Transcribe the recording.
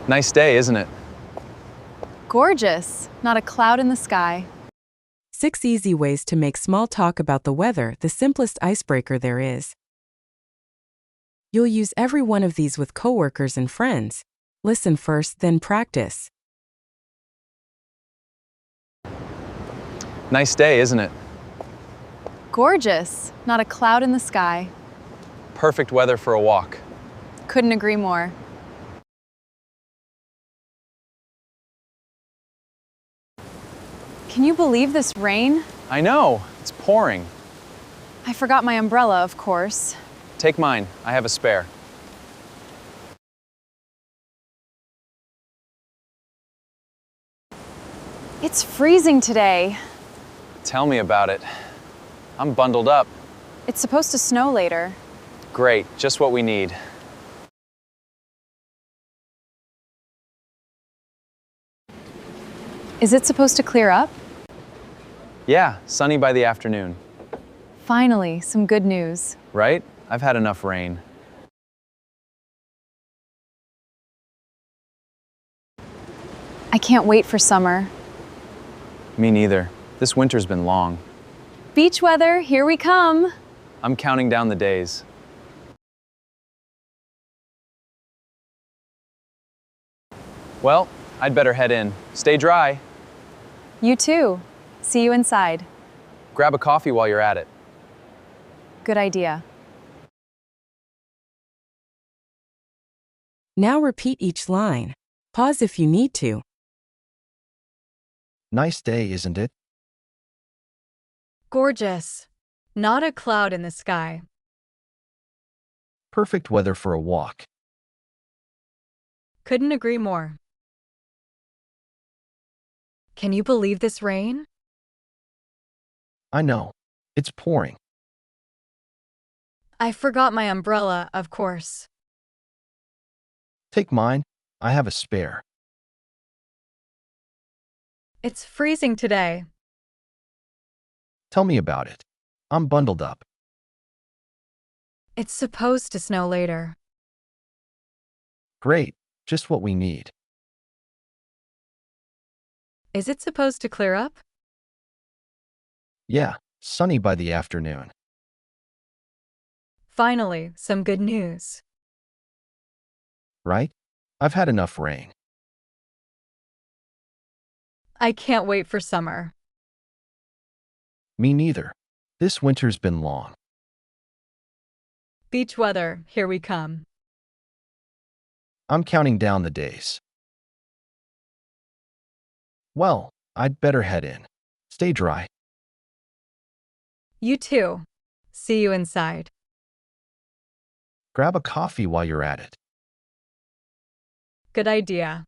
Nice day, isn't it? Gorgeous. Not a cloud in the sky. 6 easy ways to make small talk about the weather, the simplest icebreaker there is. You'll use every one of these with coworkers and friends. Listen first, then practice. Nice day, isn't it? Gorgeous. Not a cloud in the sky. Perfect weather for a walk. Couldn't agree more. Can you believe this rain? I know, it's pouring. I forgot my umbrella, of course. Take mine, I have a spare. It's freezing today. Tell me about it. I'm bundled up. It's supposed to snow later. Great, just what we need. Is it supposed to clear up? Yeah, sunny by the afternoon. Finally, some good news. Right? I've had enough rain. I can't wait for summer. Me neither. This winter's been long. Beach weather, here we come. I'm counting down the days. Well, I'd better head in. Stay dry. You too. See you inside. Grab a coffee while you're at it. Good idea. Now repeat each line. Pause if you need to. Nice day, isn't it? Gorgeous. Not a cloud in the sky. Perfect weather for a walk. Couldn't agree more. Can you believe this rain? I know. It's pouring. I forgot my umbrella, of course. Take mine. I have a spare. It's freezing today. Tell me about it. I'm bundled up. It's supposed to snow later. Great. Just what we need. Is it supposed to clear up? Yeah, sunny by the afternoon. Finally, some good news. Right? I've had enough rain. I can't wait for summer. Me neither. This winter's been long. Beach weather, here we come. I'm counting down the days. Well, I'd better head in. Stay dry. You too. See you inside. Grab a coffee while you're at it. Good idea.